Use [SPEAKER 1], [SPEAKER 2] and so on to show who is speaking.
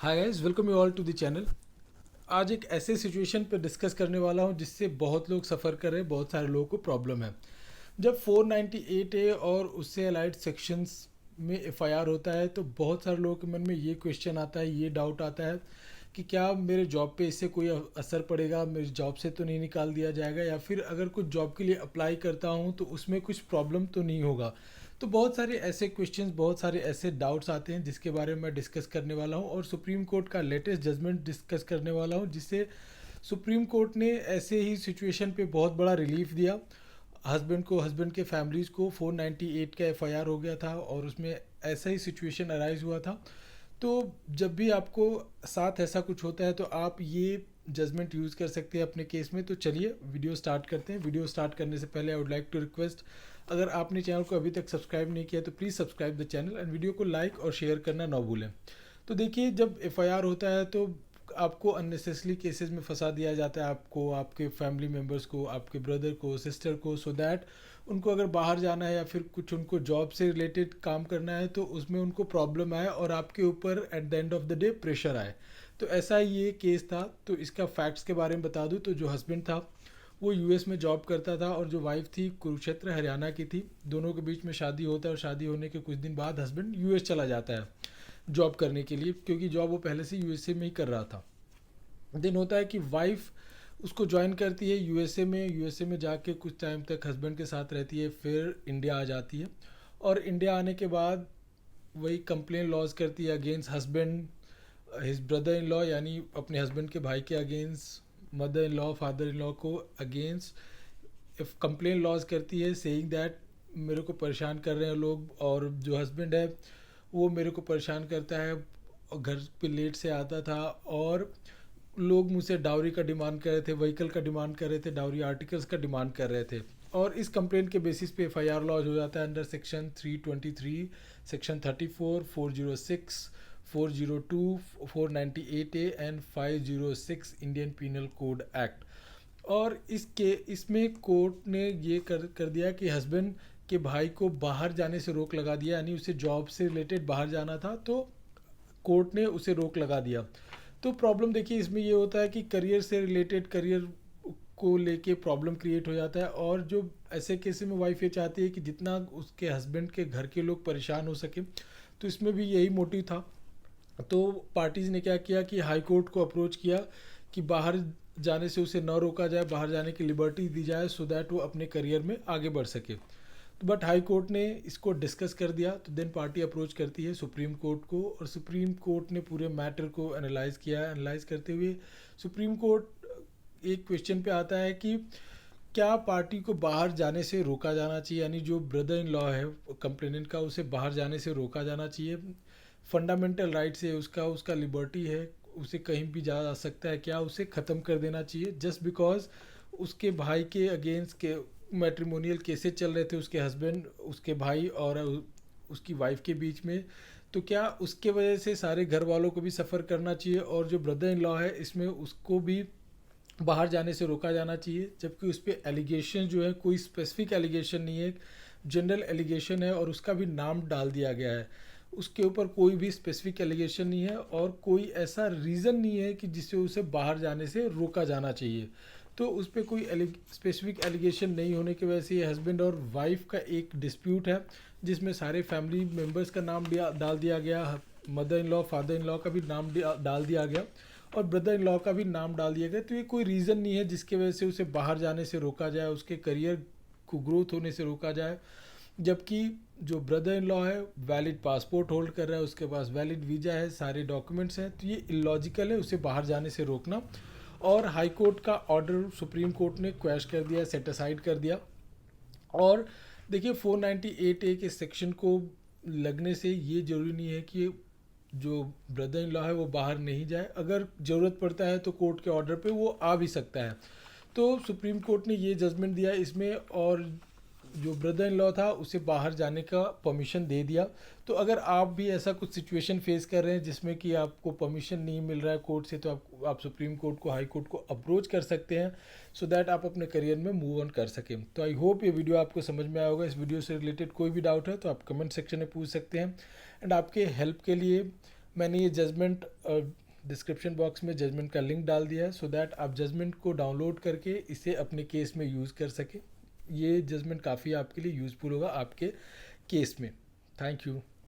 [SPEAKER 1] Hi guys, welcome you all to the channel. आज एक ऐसे सिचुएशन पे डिस्कस करने वाला हूँ जिससे बहुत लोग सफ़र कर रहे हैं, बहुत सारे लोगों को प्रॉब्लम है। जब 498 ए और उससे अलाइड सेक्शंस में एफआईआर होता है तो बहुत सारे लोगों के मन में ये क्वेश्चन आता है, ये डाउट आता है कि क्या मेरे जॉब पे इससे कोई असर पड़ेगा, मेरी जॉब से तो नहीं निकाल दिया जाएगा, या फिर अगर कुछ जॉब के लिए अप्लाई करता हूँ तो उसमें कुछ प्रॉब्लम तो नहीं होगा। तो बहुत सारे ऐसे क्वेश्चंस, बहुत सारे ऐसे डाउट्स आते हैं जिसके बारे में मैं डिस्कस करने वाला हूँ और सुप्रीम कोर्ट का लेटेस्ट जजमेंट डिस्कस करने वाला हूँ, जिससे सुप्रीम कोर्ट ने ऐसे ही सिचुएशन पे बहुत बड़ा रिलीफ दिया। हस्बैंड के फैमिलीज़ को 498 का एफआईआर हो गया था और उसमें ऐसा ही सिचुएशन अराइज हुआ था। तो जब भी आपको साथ ऐसा कुछ होता है तो आप ये जजमेंट यूज़ कर सकते हैं अपने केस में। तो चलिए वीडियो स्टार्ट करते हैं। वीडियो स्टार्ट करने से पहले I would like to request, अगर आपने चैनल को अभी तक सब्सक्राइब नहीं किया तो please subscribe the channel and video को लाइक और शेयर करना ना भूलें। तो देखिए, जब एफआईआर होता है तो आपको अननेसेसरी केसेस में फंसा दिया जाता है, आपको, आपके फैमिली मेम्बर्स को, आपके ब्रदर को, सिस्टर को, सो दैट उनको अगर बाहर जाना है या फिर कुछ उनको जॉब से रिलेटेड काम करना है तो उसमें उनको प्रॉब्लम आए और आपके ऊपर at the end of the day pressure आए। तो ऐसा ही ये केस था। तो इसका फैक्ट्स के बारे में बता दूं तो जो हस्बैंड था वो यूएस में जॉब करता था और जो वाइफ थी कुरुक्षेत्र हरियाणा की थी। दोनों के बीच में शादी होता है और शादी होने के कुछ दिन बाद हस्बैंड यूएस चला जाता है जॉब करने के लिए, क्योंकि जॉब वो पहले से यूएसए में ही कर रहा था। दिन होता है कि वाइफ उसको ज्वाइन करती है यूएसए में जाके कुछ टाइम तक हस्बैंड के साथ रहती है, फिर इंडिया आ जाती है। और इंडिया आने के बाद वही कंप्लेन लॉज करती है against husband, his brother in law, यानी अपने हस्बैंड के भाई के against, mother in law, father in law को अगेंस्ट इफ कंप्लेन लॉज करती है सेइंग दैट मेरे को परेशान कर रहे हैं लोग, और जो हस्बैंड है वो मेरे को परेशान करता है, घर पे लेट से आता था और लोग मुझसे डाउरी का डिमांड कर रहे थे, व्हीकल का डिमांड कर रहे थे, डाउरी आर्टिकल्स का डिमांड कर रहे थे। और इस कंप्लेंट के बेसिस पे एफआईआर लॉज हो जाता है under section 323, section 34, 406, 402, 498 A and 506 Indian penal code act. और इसमें कोर्ट ने ये कर दिया कि हस्बैंड के भाई को बाहर जाने से रोक लगा दिया, यानी उसे जॉब से रिलेटेड बाहर जाना था तो कोर्ट ने उसे रोक लगा दिया। तो प्रॉब्लम देखिए इसमें ये होता है कि करियर से रिलेटेड, करियर को लेके प्रॉब्लम क्रिएट हो जाता है। और जो ऐसे केस में वाइफ ये चाहती है कि जितना उसके हस्बैंड के घर के लोग परेशान हो सके, तो इसमें भी यही मोटिव था। तो पार्टीज़ ने क्या किया कि हाई कोर्ट को अप्रोच किया कि बाहर जाने से उसे न रोका जाए, बाहर जाने की लिबर्टी दी जाए सो दैट वो अपने करियर में आगे बढ़ सके। तो बट हाई कोर्ट ने इसको डिस्कस कर दिया। तो देन पार्टी अप्रोच करती है सुप्रीम कोर्ट को और सुप्रीम कोर्ट ने पूरे मैटर को एनालाइज किया। एनालाइज करते हुए सुप्रीम कोर्ट एक क्वेश्चन पे आता है कि क्या पार्टी को बाहर जाने से रोका जाना चाहिए, यानी जो ब्रदर इन लॉ है कंप्लेनेंट का, उसे बाहर जाने से रोका जाना चाहिए। फंडामेंटल राइट्स है उसका, उसका लिबर्टी है, उसे कहीं भी जा सकता है, क्या उसे ख़त्म कर देना चाहिए जस्ट बिकॉज उसके भाई के अगेंस्ट के मैट्रिमोनियल केसेस चल रहे थे, उसके हस्बैंड, उसके भाई और उसकी वाइफ के बीच में। तो क्या उसके वजह से सारे घर वालों को भी सफ़र करना चाहिए, और जो ब्रदर इन लॉ है इसमें उसको भी बाहर जाने से रोका जाना चाहिए, जबकि उस पर एलिगेशन जो है कोई स्पेसिफिक एलिगेशन नहीं है, जनरल एलिगेशन है और उसका भी नाम डाल दिया गया है। उसके ऊपर कोई भी स्पेसिफिक एलिगेशन नहीं है और कोई ऐसा रीज़न नहीं है कि जिससे उसे बाहर जाने से रोका जाना चाहिए। तो उस पर कोई स्पेसिफिक एलिगेशन नहीं होने की वजह से ये हस्बैंड और वाइफ का एक डिस्प्यूट है, जिसमें सारे फैमिली मेम्बर्स का नाम डाल दिया गया, mother in law, father in law का भी नाम डाल दिया गया और ब्रदर इन लॉ का भी नाम डाल दिया गया। तो ये कोई रीज़न नहीं है जिसके वजह से उसे बाहर जाने से रोका जाए, उसके करियर को ग्रोथ होने से रोका जाए। जबकि जो ब्रदर इन लॉ है वैलिड पासपोर्ट होल्ड कर रहा है, उसके पास वैलिड वीज़ा है, सारे डॉक्यूमेंट्स हैं, तो ये इलॉजिकल है उसे बाहर जाने से रोकना। और हाई कोर्ट का ऑर्डर सुप्रीम कोर्ट ने क्वैश कर दिया, सेट असाइड कर दिया। और देखिए 498 ए के सेक्शन को लगने से ये ज़रूरी नहीं है कि जो ब्रदर इन लॉ है वो बाहर नहीं जाए, अगर ज़रूरत पड़ता है तो कोर्ट के ऑर्डर पे वो आ भी सकता है। तो सुप्रीम कोर्ट ने ये जजमेंट दिया इसमें, और जो ब्रदर इन लॉ था उसे बाहर जाने का परमिशन दे दिया। तो अगर आप भी ऐसा कुछ सिचुएशन फेस कर रहे हैं जिसमें कि आपको परमिशन नहीं मिल रहा है कोर्ट से, तो आप सुप्रीम कोर्ट को, हाई कोर्ट को अप्रोच कर सकते हैं सो दैट आप अपने करियर में मूव ऑन कर सकें। तो आई होप ये वीडियो आपको समझ में आया होगा। इस वीडियो से रिलेटेड कोई भी डाउट है तो आप कमेंट सेक्शन में पूछ सकते हैं। एंड आपके हेल्प के लिए मैंने ये जजमेंट डिस्क्रिप्शन बॉक्स में जजमेंट का लिंक डाल दिया है, सो दैट आप जजमेंट को डाउनलोड करके इसे अपने केस में यूज़ कर सकें। ये जजमेंट काफ़ी आपके लिए यूज़फुल होगा आपके केस में। Thank you.